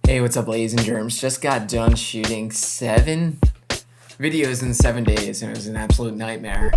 Hey, what's up, ladies and germs? Just got done shooting 7 videos in 7 days, and it was an absolute nightmare.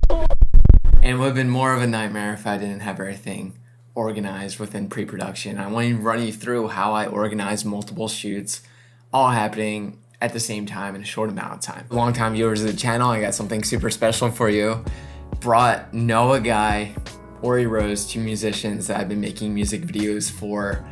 And it would have been more of a nightmare if I didn't have everything organized within pre-production. I want to run you through how I organize multiple shoots, all happening at the same time in a short amount of time. Long-time viewers of the channel, I got something super special for you. Brought Noah Guy, Ori Rose, 2 musicians that I've been making music videos for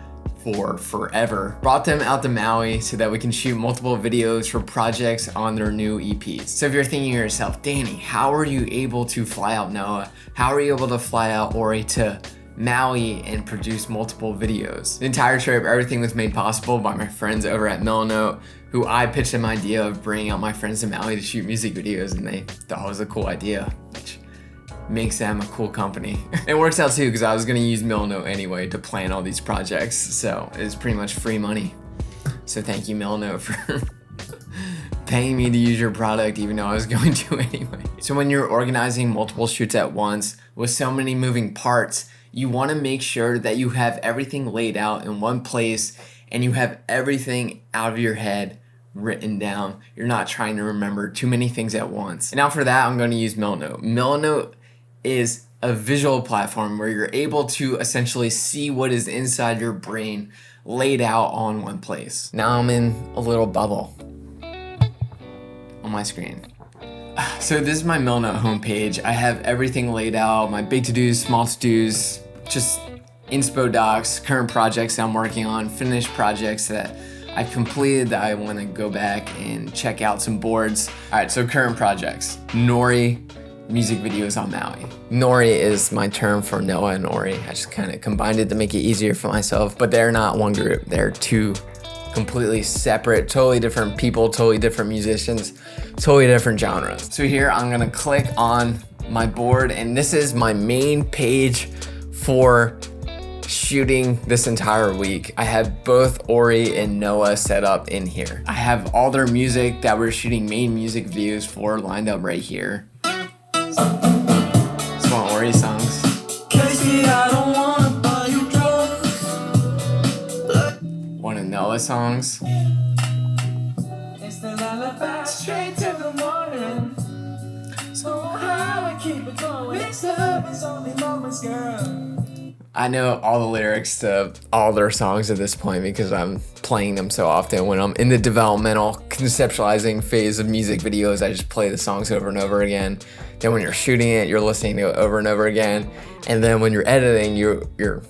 forever. Brought them out to Maui so that we can shoot multiple videos for projects on their new EPs. So if you're thinking to yourself, Danny, how are you able to fly out Noah? How are you able to fly out Ori to Maui and produce multiple videos? The entire trip, everything was made possible by my friends over at Melanote, who I pitched them idea of bringing out my friends to Maui to shoot music videos, and they thought it was a cool idea, which makes them a cool company. It works out too, because I was gonna use Melanote anyway to plan all these projects, so it's pretty much free money. So thank you, Melanote, for paying me to use your product, even though I was going to anyway. So when you're organizing multiple shoots at once with so many moving parts, you wanna make sure that you have everything laid out in one place and you have everything out of your head written down. You're not trying to remember too many things at once. And now for that, I'm gonna use Melanote. Melanote is a visual platform where you're able to essentially see what is inside your brain laid out on one place. Now I'm in a little bubble on my screen. So this is my Melanote homepage. I have everything laid out, my big to-dos, small to-dos, just inspo docs, current projects that I'm working on, finished projects that I've completed that I want to go back and check out some boards. All right, so current projects. Nori music videos on Maui. Nori is my term for Noah and Ori. I just kind of combined it to make it easier for myself, but they're not one group. They're 2 completely separate, totally different people, totally different musicians, totally different genres. So here I'm gonna click on my board, and this is my main page for shooting this entire week. I have both Ori and Noah set up in here. I have all their music that we're shooting main music videos for lined up right here. Some more Ori songs. Casey, I don't wanna buy you drugs. One of Noah songs. It's the lullaby straight to the morning. So how I keep it going. Mixed up is only moments, girl. I know all the lyrics to all their songs at this point because I'm playing them so often. When I'm in the developmental conceptualizing phase of music videos, I just play the songs over and over again. Then when you're shooting it, you're listening to it over and over again. And then when you're editing, you're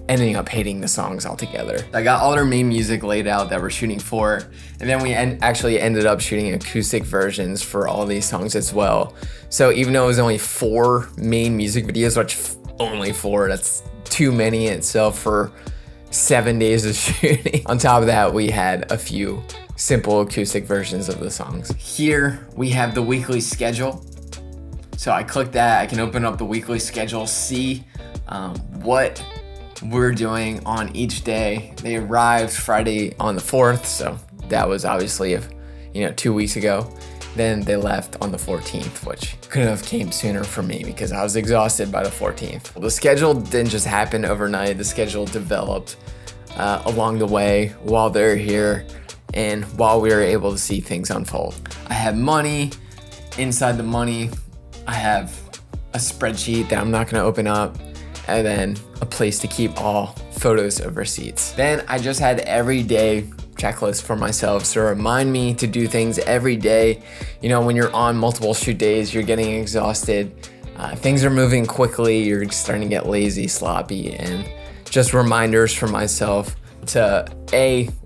ending up hating the songs altogether. I got all their main music laid out that we're shooting for. And then we actually ended up shooting acoustic versions for all these songs as well. So even though it was only 4 main music videos, which only 4, that's too many in itself for 7 days of shooting. On top of that, we had a few simple acoustic versions of the songs. Here we have the weekly schedule. So I click that, I can open up the weekly schedule, see what we're doing on each day. They arrived Friday on the 4th, so that was obviously 2 weeks ago. Then they left on the 14th, which couldn't have came sooner for me because I was exhausted by the 14th. Well, the schedule didn't just happen overnight. The schedule developed along the way while they're here and while we were able to see things unfold. I have money. Inside the money, I have a spreadsheet that I'm not gonna open up, and then a place to keep all photos of receipts. Then I just had everyday checklist for myself to remind me to do things every day. When you're on multiple shoot days, you're getting exhausted, things are moving quickly, you're starting to get lazy, sloppy, and just reminders for myself to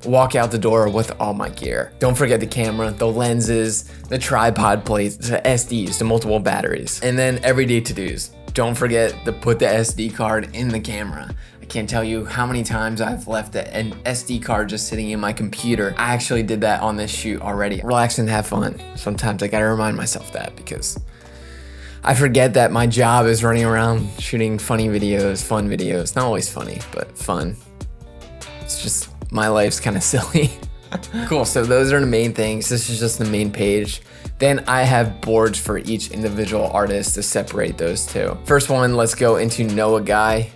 walk out the door with all my gear. Don't forget the camera, the lenses, the tripod plates, the SDs, the multiple batteries, and then everyday to-dos. Don't forget to put the SD card in the camera. I can't tell you how many times I've left an SD card just sitting in my computer. I actually did that on this shoot already. Relax and have fun. Sometimes I gotta remind myself that because I forget that my job is running around shooting funny videos, fun videos. Not always funny, but fun. It's just, my life's kind of silly. Cool, so those are the main things. This is just the main page. Then I have boards for each individual artist to separate those two. First one, let's go into Noah Guy.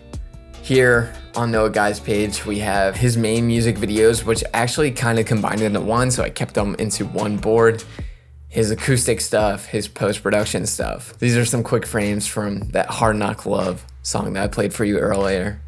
Here on Noah Guy's page, we have his main music videos, which actually kind of combined into one, so I kept them into one board. His acoustic stuff, his post-production stuff. These are some quick frames from that Hard Knock Love song that I played for you earlier,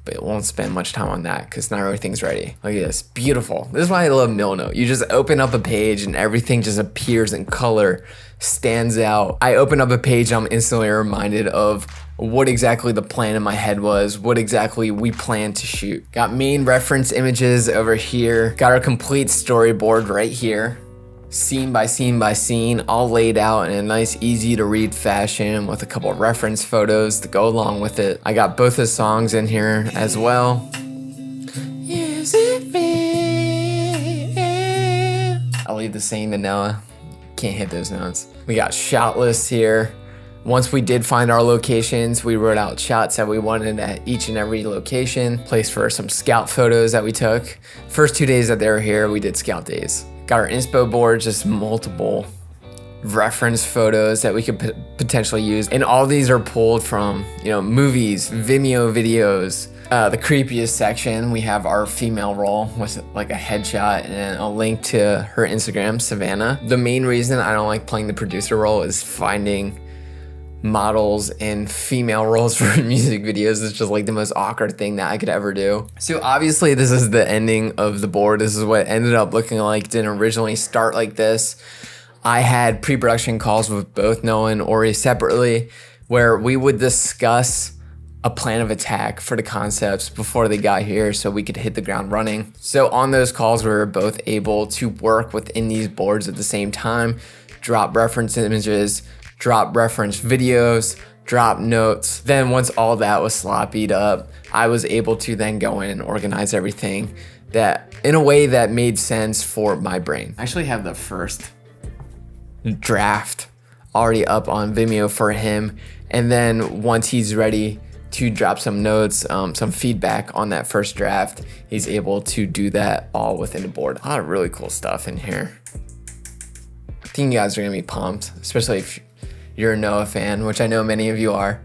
but it won't spend much time on that because not everything's ready. Look at this, beautiful. This is why I love Milnote. You just open up a page and everything just appears in color, stands out. I open up a page and I'm instantly reminded of what exactly the plan in my head was, what exactly we planned to shoot. Got main reference images over here. Got our complete storyboard right here. Scene by scene by scene, all laid out in a nice, easy to read fashion with a couple of reference photos to go along with it. I got both the songs in here as well. Is it real? I'll leave the singing to Noah. Can't hit those notes. We got shot lists here. Once we did find our locations, we wrote out shots that we wanted at each and every location. Place for some scout photos that we took. First 2 days that they were here, we did scout days. Got our inspo board, just multiple reference photos that we could potentially use. And all these are pulled from, movies, Vimeo videos. The creepiest section, we have our female role with like a headshot and a link to her Instagram, Savannah. The main reason I don't like playing the producer role is finding models and female roles for music videos. It's just like the most awkward thing that I could ever do. So obviously this is the ending of the board. This is what it ended up looking like. Didn't originally start like this. I had pre-production calls with both Noah and Ori separately where we would discuss a plan of attack for the concepts before they got here so we could hit the ground running. So on those calls, we were both able to work within these boards at the same time, drop reference images, drop reference videos, drop notes. Then once all that was sloppied up, I was able to then go in and organize everything that in a way that made sense for my brain. I actually have the first draft already up on Vimeo for him. And then once he's ready to drop some notes, some feedback on that first draft, he's able to do that all within the board. A lot of really cool stuff in here. I think you guys are gonna be pumped, especially if you're a Noah fan, which I know many of you are.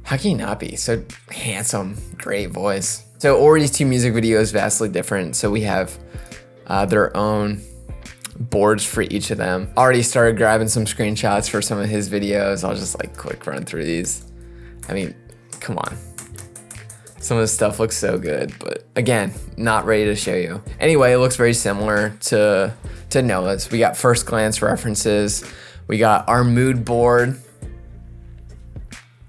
How can you not be? So handsome, great voice. So Ori's 2 music videos vastly different. So we have their own boards for each of them. Already started grabbing some screenshots for some of his videos. I'll just like quick run through these. I mean, come on. Some of this stuff looks so good, but again, not ready to show you. Anyway, it looks very similar to Noah's. We got first glance references. We got our mood board.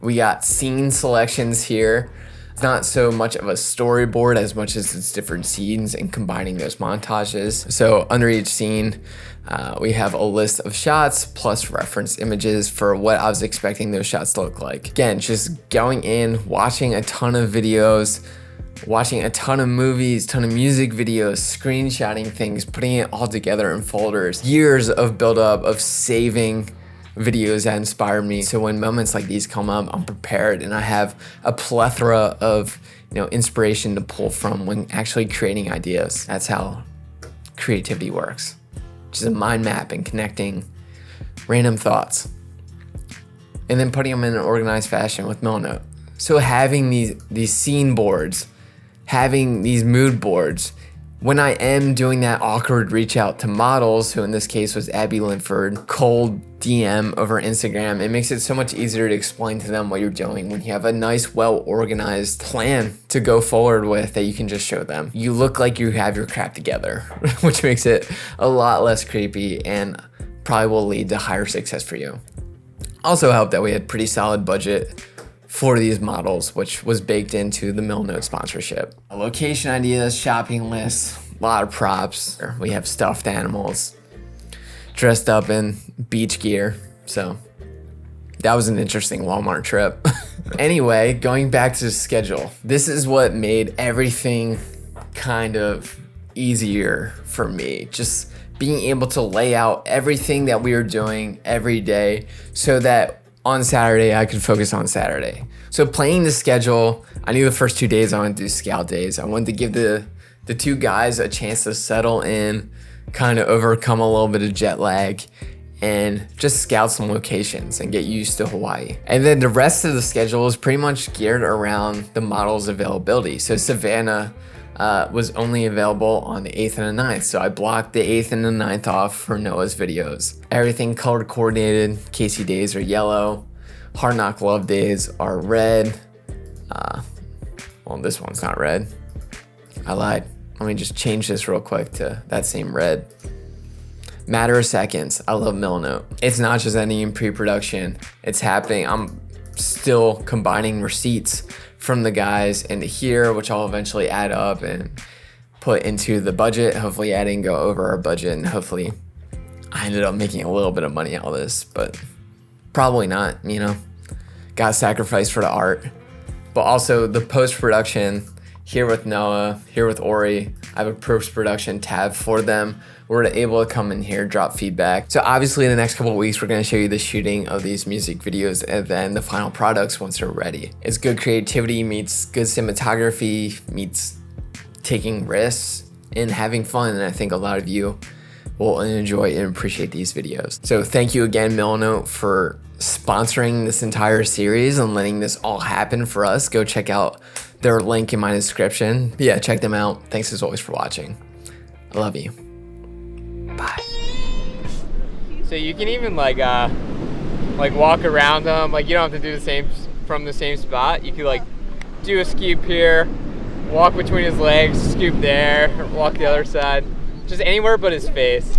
We got scene selections here. It's not so much of a storyboard as much as it's different scenes and combining those montages. So under each scene, we have a list of shots plus reference images for what I was expecting those shots to look like. Again, just going in, watching a ton of videos, watching a ton of movies, ton of music videos, screenshotting things, putting it all together in folders. Years of buildup of saving videos that inspired me. So when moments like these come up, I'm prepared and I have a plethora of inspiration to pull from when actually creating ideas. That's how creativity works. Just a mind map and connecting random thoughts and then putting them in an organized fashion with Milnote. So having these scene boards, having these mood boards, when I am doing that awkward reach out to models, who in this case was Abby Linford, cold DM over Instagram, it makes it so much easier to explain to them what you're doing when you have a nice, well-organized plan to go forward with that you can just show them. You look like you have your crap together, which makes it a lot less creepy and probably will lead to higher success for you. Also helped that we had pretty solid budget for these models, which was baked into the Milnote sponsorship. Location ideas, shopping lists, a lot of props. We have stuffed animals dressed up in beach gear. So that was an interesting Walmart trip. Anyway, going back to the schedule. This is what made everything kind of easier for me. Just being able to lay out everything that we were doing every day so that on Saturday, I could focus on Saturday. So playing the schedule, I knew the first 2 days I wanted to do scout days. I wanted to give the 2 guys a chance to settle in, kind of overcome a little bit of jet lag, and just scout some locations and get used to Hawaii. And then the rest of the schedule is pretty much geared around the model's availability. So Savannah was only available on the 8th and the 9th. So I blocked the 8th and the 9th off for Noah's videos. Everything color coordinated. Casey days are yellow. Hard Knock Love days are red. Well, this one's not red. I lied. Let me just change this real quick to that same red. Matter of seconds. I love Milanote. It's not just ending in pre-production. It's happening. I'm still combining receipts from the guys into here, which I'll eventually add up and put into the budget. Hopefully I didn't go over our budget, and hopefully I ended up making a little bit of money out of this, but probably not, you know. Got sacrificed for the art. But also the post-production here with Noah, here with Ori. I have a post-production tab for them. We're able to come in here, drop feedback. So obviously in the next couple of weeks, we're gonna show you the shooting of these music videos and then the final products once they're ready. It's good creativity meets good cinematography, meets taking risks and having fun. And I think a lot of you will enjoy and appreciate these videos. So thank you again, Milanote, for sponsoring this entire series and letting this all happen for us. Go check out their link in my description. But yeah, check them out. Thanks as always for watching. I love you. Bye. So you can even like walk around them. Like you don't have to do the same from the same spot. You could like do a scoop here, walk between his legs, scoop there, walk the other side. Just anywhere but his face.